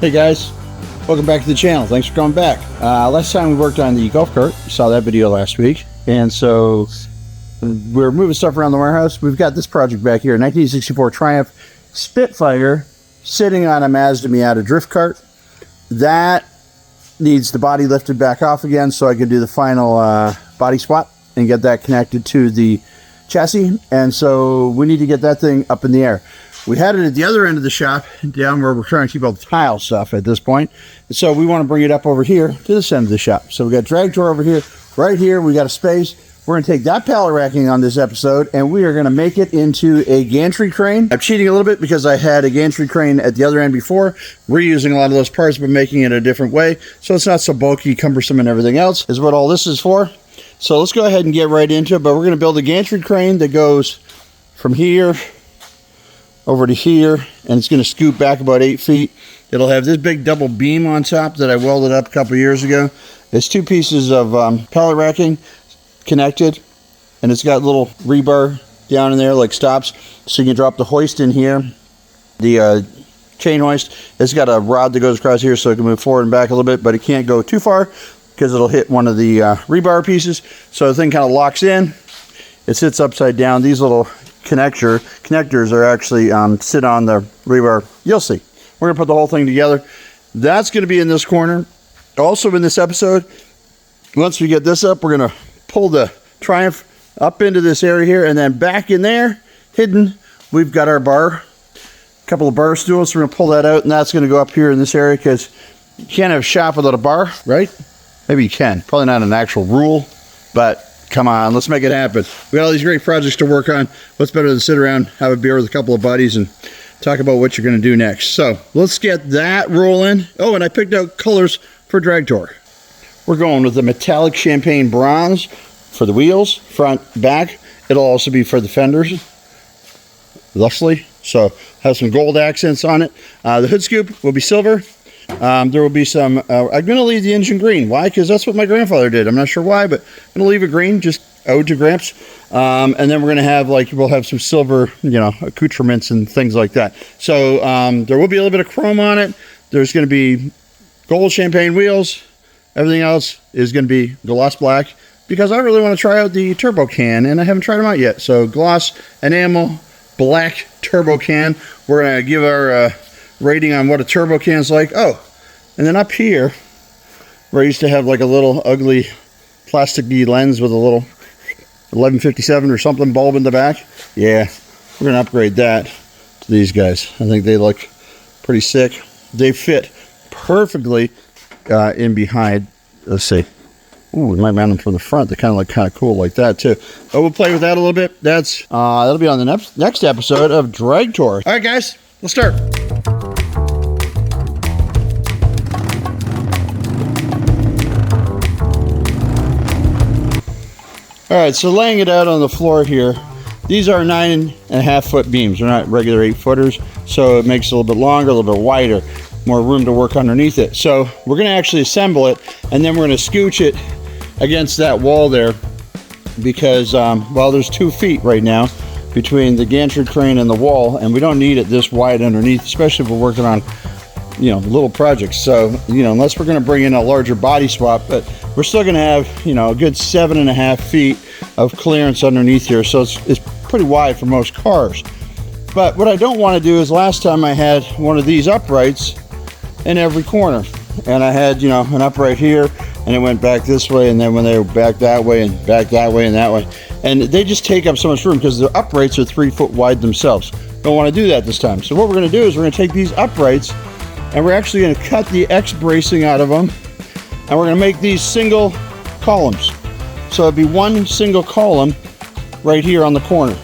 Hey guys, welcome back to the channel. Thanks for coming back. Last time we worked on the golf cart. You saw that video last week. And so we're moving stuff around the warehouse. We've got this project back here, 1964 Triumph Spitfire, sitting on a Mazda Miata drift cart. That needs the body lifted back off again so I can do the final body swap and get that connected to the chassis. And so we need to get that thing up in the air. We had it at the other end of the shop, down where we're trying to keep all the tile stuff at this point. And so we want to bring it up over here to this end of the shop. So we got drag door over here, right here. We got a space. We're going to take that pallet racking on this episode, and we are going to make it into a gantry crane. I'm cheating a little bit because I had a gantry crane at the other end before, reusing a lot of those parts, but making it a different way. So it's not so bulky, cumbersome, and everything else is what all this is for. So let's go ahead and get right into it, but we're going to build a gantry crane that goes from here over to here, and it's going to scoot back about 8 feet. It'll have this big double beam on top that I welded up a couple years ago. It's two pieces of pallet racking connected, and it's got little rebar down in there like stops, so you can drop the hoist in here, the chain hoist. It's got a rod that goes across here so it can move forward and back a little bit, but it can't go too far because it'll hit one of the rebar pieces. So the thing kind of locks in. It sits upside down. These little connectors are actually sit on the rebar. You'll see. We're gonna put the whole thing together. That's gonna be in this corner. Also in this episode, once we get this up, we're gonna pull the Triumph up into this area here, and then back in there, hidden, we've got our bar, a couple of bar stools. So we're gonna pull that out, and that's gonna go up here in this area because you can't have a shop without a bar, right? Maybe you can. Probably not an actual rule, but come on, let's make it happen. We got all these great projects to work on. What's better than sit around, have a beer with a couple of buddies, and talk about what you're going to do next. So let's get that rolling. Oh, and I picked out colors for drag tour. We're going with the metallic champagne bronze for the wheels, front, back. It'll also be for the fenders, thusly. So have some gold accents on it. The hood scoop will be silver. There will be some, I'm going to leave the engine green. Why? Because that's what my grandfather did. I'm not sure why, but I'm going to leave it green, just ode to Gramps. And then we're going to have, we'll have some silver, accoutrements and things like that. So there will be a little bit of chrome on it. There's going to be gold champagne wheels. Everything else is going to be gloss black because I really want to try out the turbo can, and I haven't tried them out yet. So gloss, enamel, black turbo can. We're going to give our rating on what a turbo can is like. Oh, and then up here where I used to have like a little ugly plasticky lens with a little 1157 or something bulb in the back. Yeah, we're gonna upgrade that to these guys. I think they look pretty sick. They fit perfectly in behind. Let's see. Ooh, we might mount them from the front. They kind of look kind of cool like that too. But we'll play with that a little bit. That's that'll be on the next episode of Drag Tour. All right, guys, let's start. All right, so laying it out on the floor here, these are 9.5 foot beams. They're not regular 8 footers, so it makes it a little bit longer, a little bit wider, more room to work underneath it. So we're gonna actually assemble it, and then we're gonna scooch it against that wall there because, well, there's 2 feet right now between the gantry crane and the wall, and we don't need it this wide underneath, especially if we're working on, little projects. So, unless we're gonna bring in a larger body swap, but we're still gonna have, a good 7.5 feet of clearance underneath here. So it's pretty wide for most cars. But what I don't wanna do is, last time I had one of these uprights in every corner. And I had, an upright here, and it went back this way, and then when they were back that way, and back that way, and that way. And they just take up so much room because the uprights are 3 foot wide themselves. Don't wanna do that this time. So what we're gonna do is we're gonna take these uprights, and we're actually going to cut the X bracing out of them, and we're going to make these single columns. So it'd be one single column right here on the corner.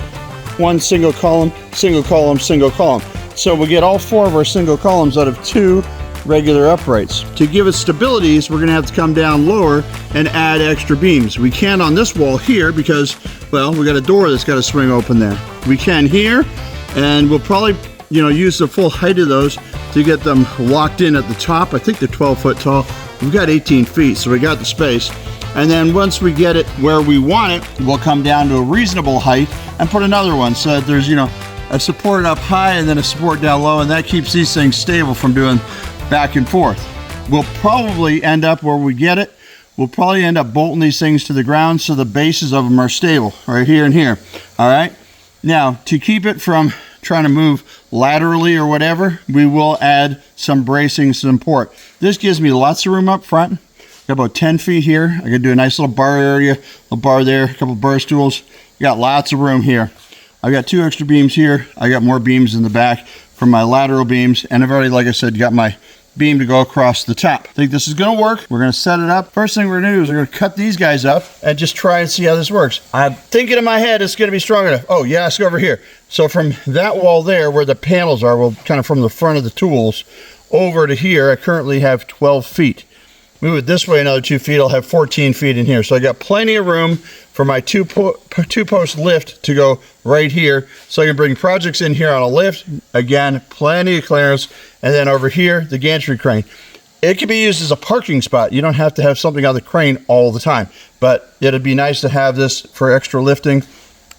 One single column, single column, single column. So we get all 4 of our single columns out of 2 regular uprights. To give it stabilities, we're going to have to come down lower and add extra beams. We can't on this wall here because, well, we got a door that's got to swing open there. We can here, and we'll probably use the full height of those to get them locked in at the top. I think they're 12 foot tall. We've got 18 feet, so we got the space. And then once we get it where we want it, we'll come down to a reasonable height and put another one so that there's, a support up high and then a support down low, and that keeps these things stable from doing back and forth. We'll probably end up where we get it. We'll probably end up bolting these things to the ground so the bases of them are stable right here and here. All right. Now, to keep it from trying to move laterally or whatever, we will add some bracing support. This gives me lots of room up front. Got about 10 feet here. I can do a nice little bar area, a bar there, a couple bar stools. Got lots of room here. I got 2 extra beams here. I got more beams in the back for my lateral beams, and I've already, like I said, got my beam to go across the top. I think this is gonna work. We're gonna set it up. First thing we're gonna do is we're gonna cut these guys up and just try and see how this works. I'm thinking in my head it's gonna be strong enough. Oh yeah, let's go over here. So from that wall there where the panels are, well, kind of from the front of the tools over to here, I currently have 12 feet. Move it this way another 2 feet, I'll have 14 feet in here. So I got plenty of room for my two post lift to go right here. So I can bring projects in here on a lift. Again, plenty of clearance. And then over here, the gantry crane. It can be used as a parking spot. You don't have to have something on the crane all the time, but it'd be nice to have this for extra lifting.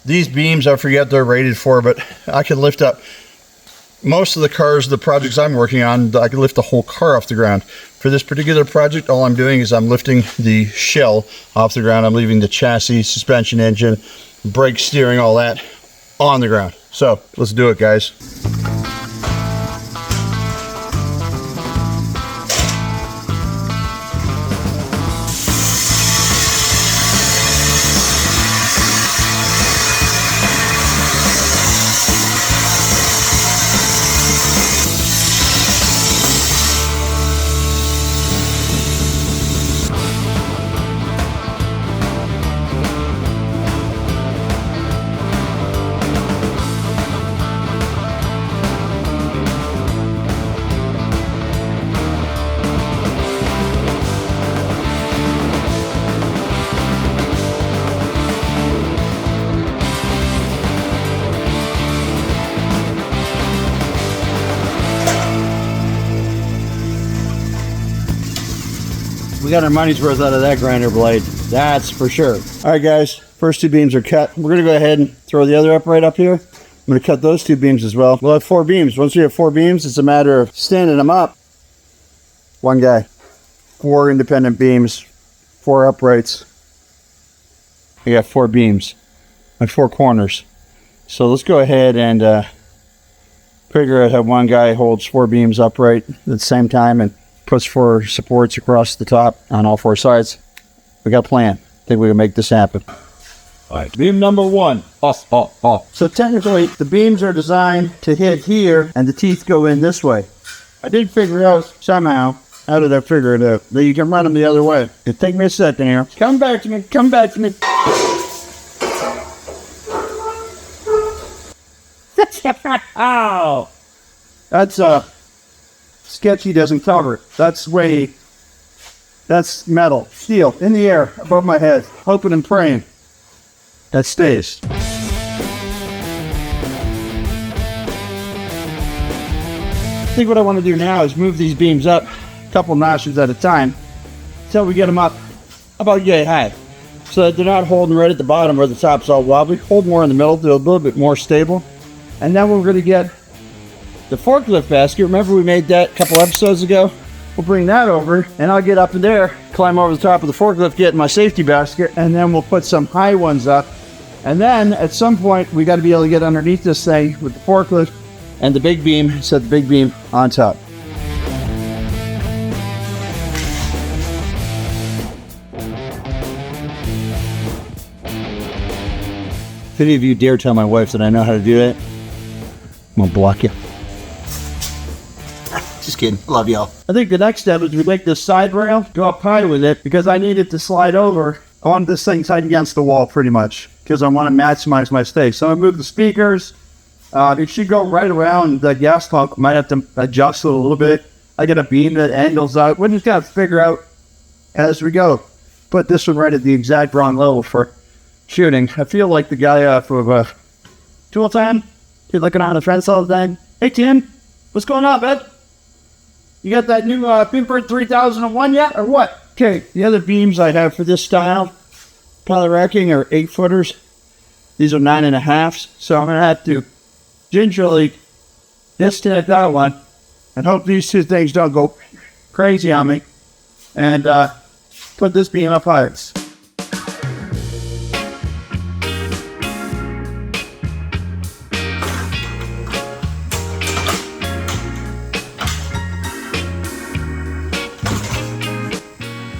These beams, I forget they're rated for, but I can lift up most of the cars, the projects I'm working on, I can lift the whole car off the ground. For this particular project, all I'm doing is I'm lifting the shell off the ground. I'm leaving the chassis, suspension, engine, brake, steering, all that on the ground. So let's do it, guys. We got our money's worth out of that grinder blade, that's for sure. All right, guys, first 2 beams are cut. We're gonna go ahead and throw the other upright up here. I'm gonna cut those 2 beams as well. We'll have 4 beams. Once we have 4 beams, it's a matter of standing them up. One guy, 4 independent beams, 4 uprights. We got 4 beams and 4 corners. So let's go ahead and figure out how one guy holds 4 beams upright at the same time and puts 4 supports across the top on all 4 sides. We got a plan. I think we can make this happen. All right, beam number 1. Off. So technically, the beams are designed to hit here, and the teeth go in this way. I did figure out somehow, how did I figure it out, that you can run them the other way. It take me a second here. Come back to me. Come back to me. Ow! That's sketchy doesn't cover it. That's metal, steel, in the air, above my head, hoping and praying that stays. I think what I want to do now is move these beams up a couple notches at a time until we get them up about yay high, so that they're not holding right at the bottom where the top's all wobbly. Hold more in the middle, they're a little bit more stable. And then we're going to get the forklift basket. Remember we made that a couple episodes ago? We'll bring that over and I'll get up in there, climb over the top of the forklift, get in my safety basket, and then we'll put some high ones up. And then at some point we got to be able to get underneath this thing with the forklift and the big beam, set the big beam on top. If any of you dare tell my wife that I know how to do that, I'm gonna block you. Just kidding. Love y'all. I think the next step is we make this side rail, go up high with it, because I need it to slide over. I want this thing tight against the wall pretty much, because I want to maximize my space. So I move the speakers. It should go right around the gas pump. Might have to adjust it a little bit. I get a beam that angles out. We're just got to figure out as we go. Put this one right at the exact wrong level for shooting. I feel like the guy off of Tool Time. He's looking on the fence all the time. Hey Tim, what's going on, bud? You got that new Pimper 3001 yet, or what? Okay, the other beams I have for this style, pallet racking, are 8-footers. These are 9.5s, so I'm gonna have to gingerly disconnect that one and hope these two things don't go crazy on me, and put this beam up higher.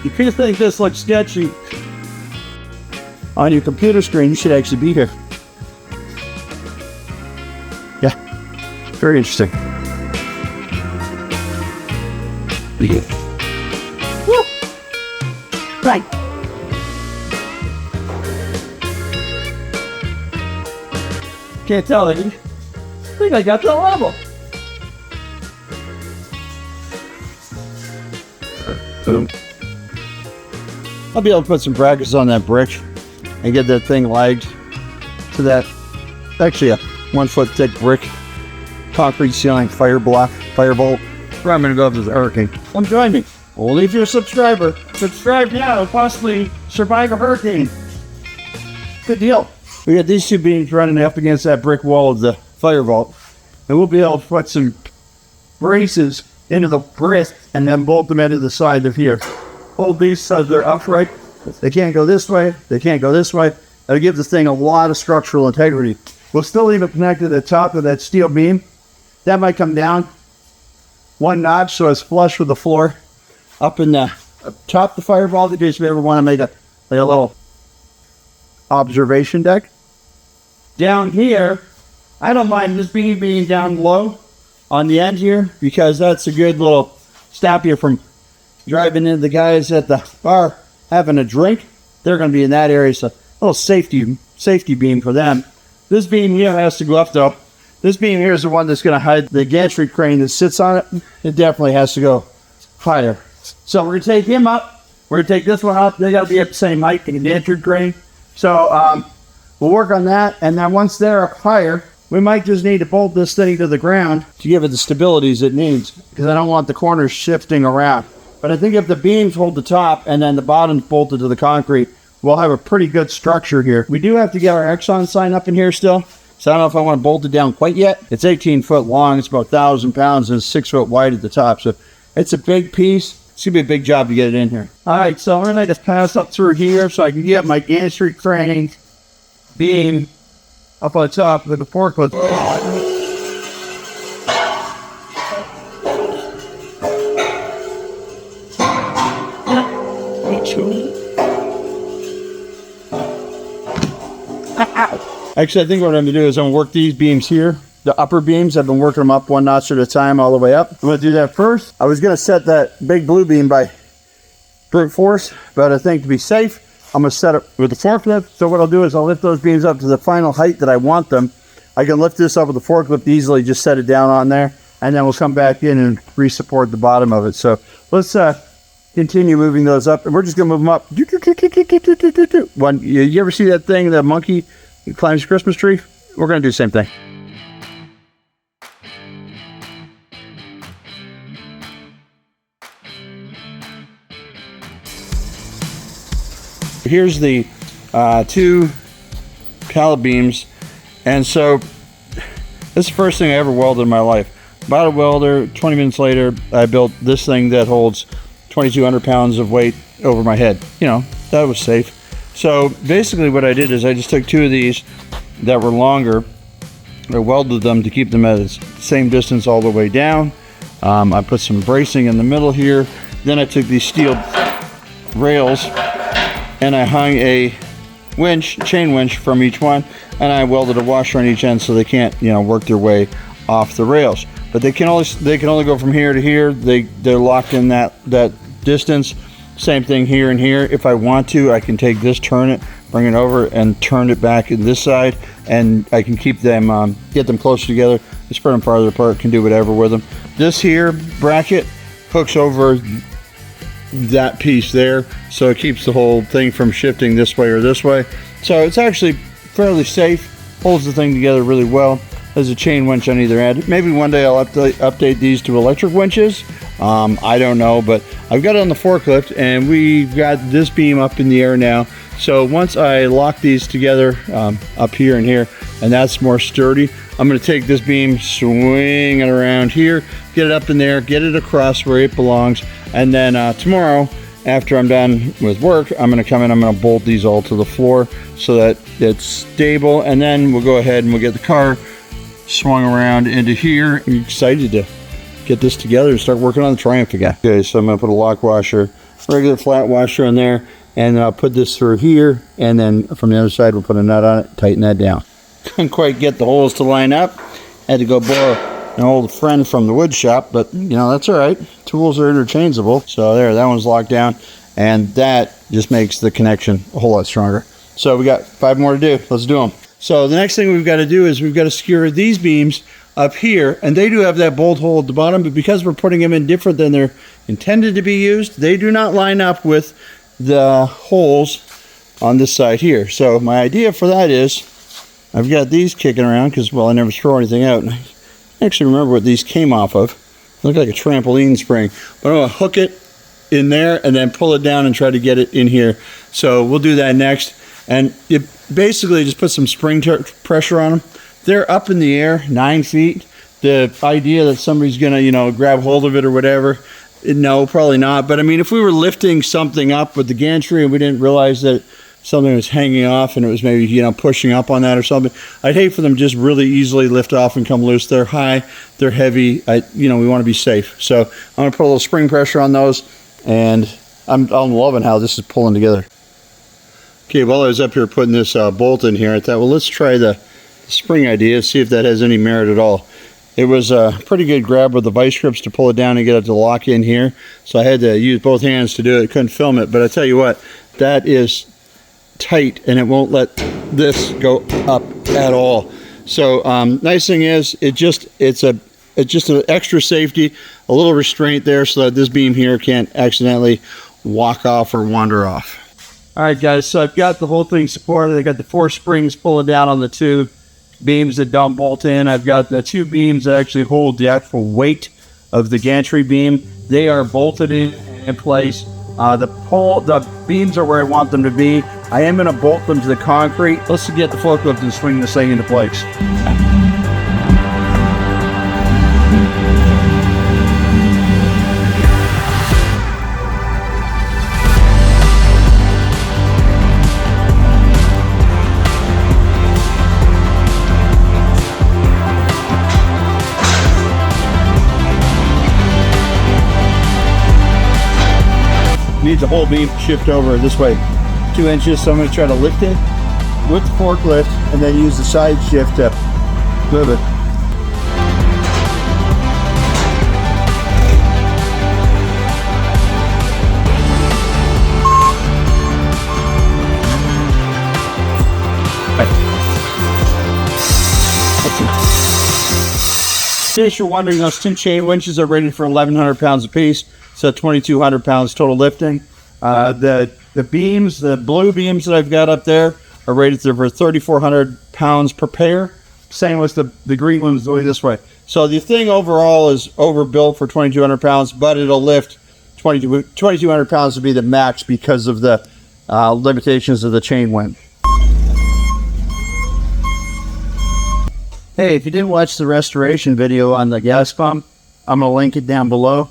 If you think this looks sketchy on your computer screen, you should actually be here. Yeah, very interesting. Woo! Right. Can't tell it. I think I got the level. Boom. I'll be able to put some brackets on that brick and get that thing lagged to that, actually a 1 foot thick brick, concrete ceiling firebolt. Where I'm going to go up to the hurricane. Come join me. Only if you're a subscriber. Subscribe now and possibly survive a hurricane. Good deal. We got these two beams running up against that brick wall of the firebolt, and we'll be able to put some braces into the brick and then bolt them into the side of here. Hold these so they're upright. They can't go this way. They can't go this way. That'll give the thing a lot of structural integrity. We'll still leave it connected to the top of that steel beam. That might come down 1 notch so it's flush with the floor. Up in the top of the firebolt, in case you ever want to make a little observation deck. Down here, I don't mind this beam being down low on the end here, because that's a good little stop you from driving into the guys at the bar having a drink. They're going to be in that area, so a little safety beam for them. This beam here has to go up though. This beam here is the one that's going to hide the gantry crane that sits on it. It definitely has to go higher. So we're going to take him up. We're going to take this one up. They got to be at the same height in the gantry crane. So we'll work on that, and then once they're up higher, we might just need to bolt this thing to the ground to give it the stabilities it needs, because I don't want the corners shifting around. But I think if the beams hold the top and then the bottom's bolted to the concrete, we'll have a pretty good structure here. We do have to get our Exxon sign up in here still, so I don't know if I want to bolt it down quite yet. It's 18 foot long, it's about 1,000 pounds, and it's 6 foot wide at the top, so it's a big piece. It's going to be a big job to get it in here. All right, so I'm going to just pass up through here so I can get my gantry crane beam up on top with the forklift. Actually, I think what I'm going to do is I'm going to work these beams here. The upper beams, I've been working them up 1 notch at a time all the way up. I'm going to do that first. I was going to set that big blue beam by brute force, but I think to be safe, I'm going to set it with the forklift. So what I'll do is I'll lift those beams up to the final height that I want them. I can lift this up with the forklift easily, just set it down on there, and then we'll come back in and re-support the bottom of it. So let's continue moving those up, and we're just going to move them up. You ever see that thing, the monkey who climbs the Christmas tree? We're going to do the same thing. Here's the 2 pallet beams, and so this is the first thing I ever welded in my life. Bought a welder. 20 minutes later, I built this thing that holds 2,200 pounds of weight over my head. You know, that was safe. So basically what I did is I just took 2 of these that were longer. I welded them to keep them at the same distance all the way down. I put some bracing in the middle here. Then I took these steel rails and I hung a winch, chain winch from each one, and I welded a washer on each end so they can't, you know, work their way off the rails. But they can only go from here to here. They're locked in that distance. Same thing here and here. If I want to, I can take this, turn it, bring it over, and turn it back in this side, and I can keep them, get them closer together, spread them farther apart, can do whatever with them. This here bracket hooks over that piece there, so it keeps the whole thing from shifting this way or this way. So it's actually fairly safe, holds the thing together really well. There's a chain winch on either end. Maybe one day I'll update these to electric winches. I don't know, but I've got it on the forklift, and we've got this beam up in the air now. So once I lock these together up here and here, and that's more sturdy. I'm going to take this beam, swing it around here, get it up in there, get it across where it belongs, and then tomorrow, after I'm done with work, I'm going to come in, I'm going to bolt these all to the floor so that it's stable, and then we'll go ahead and we'll get the car swung around into here. I'm excited to get this together and start working on the Triumph again. Okay, so I'm going to put a lock washer, regular flat washer in there, and I'll put this through here, and then from the other side we'll put a nut on it, tighten that down. Couldn't quite get the holes to line up. Had to go borrow an old friend from the wood shop, but you know, that's all right. Tools are interchangeable. So there, that one's locked down, and that just makes the connection a whole lot stronger. So we got 5 more to do. Let's do them. So the next thing we've got to do is we've got to secure these beams up here, and they do have that bolt hole at the bottom, but because we're putting them in different than they're intended to be used, they do not line up with the holes on this side here. So my idea for that is I've got these kicking around because, well, I never throw anything out. And I actually remember what these came off of. It looked like a trampoline spring. But I'm going to hook it in there and then pull it down and try to get it in here. So we'll do that next. And it basically just put some spring pressure on them. They're up in the air, 9 feet. The idea that somebody's going to, you know, grab hold of it or whatever, no, probably not. But I mean, if we were lifting something up with the gantry and we didn't realize that something was hanging off and it was maybe, you know, pushing up on that or something, I'd hate for them just really easily lift off and come loose. They're high, they're heavy. You know, we want to be safe. So I'm going to put a little spring pressure on those, and I'm loving how this is pulling together. Okay, while I was up here putting this bolt in here, I thought, well, let's try the spring idea, see if that has any merit at all. It was a pretty good grab with the vice grips to pull it down and get it to lock in here. So I had to use both hands to do it. Couldn't film it, but I tell you what, that is tight and it won't let this go up at all. So nice thing is it's just an extra safety, a little restraint there so that this beam here can't accidentally walk off or wander off. All right, guys, so I've got the whole thing supported. I got the 4 springs pulling down on the 2 beams that don't bolt in. I've got the 2 beams that actually hold the actual weight of the gantry beam. They are bolted in place. The beams are where I want them to be. I am going to bolt them to the concrete. Let's get the forklift and swing this thing into place. Needs the whole beam to shift over this way 2 inches, so I'm going to try to lift it with the forklift and then use the side shift to move it. In case you're wondering, those 2 chain winches are rated for 1,100 pounds apiece, so 2,200 pounds total lifting. The beams, the blue beams that I've got up there, are rated for 3,400 pounds per pair. Same with the green ones going this way. So the thing overall is overbuilt for 2,200 pounds, but it'll lift 2,200 pounds to be the max because of the limitations of the chain winch. Hey, if you didn't watch the restoration video on the gas pump, I'm going to link it down below.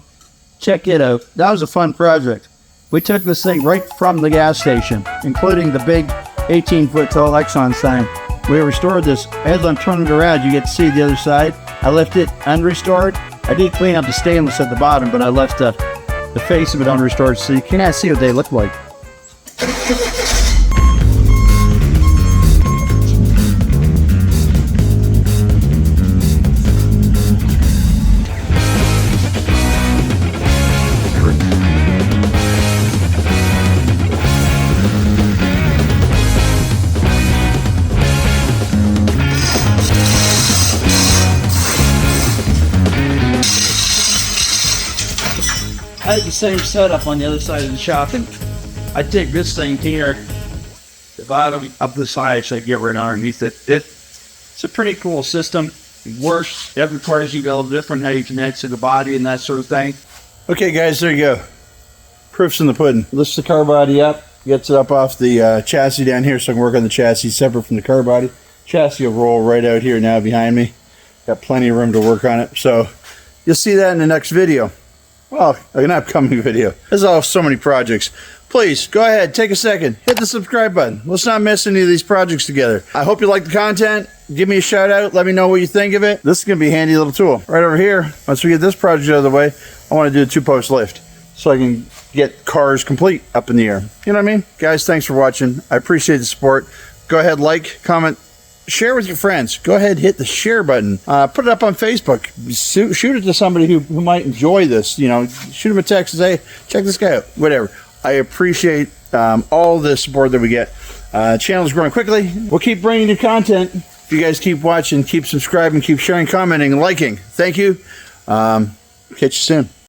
Check it out. That was a fun project. We took this thing right from the gas station, including the big 18-foot tall Exxon sign. We restored this. As I'm turning it around, you get to see the other side. I left it unrestored. I did clean up the stainless at the bottom, but I left the face of it unrestored, so you cannot see what they look like. I had the same setup on the other side of the shop, and I take this thing here, the bottom up the side, so I get right underneath it. It's a pretty cool system. It works. It requires you a little different how you connect to the body and that sort of thing. Okay, guys, there you go. Proof's in the pudding. Lifts the car body up, gets it up off the chassis down here so I can work on the chassis separate from the car body. Chassis will roll right out here now behind me. Got plenty of room to work on it. So you'll see that in the next video. Well, an upcoming video. There's all so many projects. Please go ahead, take a second, hit the subscribe button. Let's not miss any of these projects together. I hope you like the content. Give me a shout out. Let me know what you think of it. This is going to be a handy little tool. Right over here, once we get this project out of the way, I want to do a 2-post lift so I can get cars complete up in the air. You know what I mean? Guys, thanks for watching. I appreciate the support. Go ahead, like, comment, share with your friends. Go ahead, hit the share button. Put it up on Facebook. Shoot it to somebody who might enjoy this. You know, shoot them a text and say, check this guy out. Whatever. I appreciate all the support that we get. Channel's growing quickly. We'll keep bringing you content. If you guys keep watching, keep subscribing, keep sharing, commenting, and liking. Thank you. Catch you soon.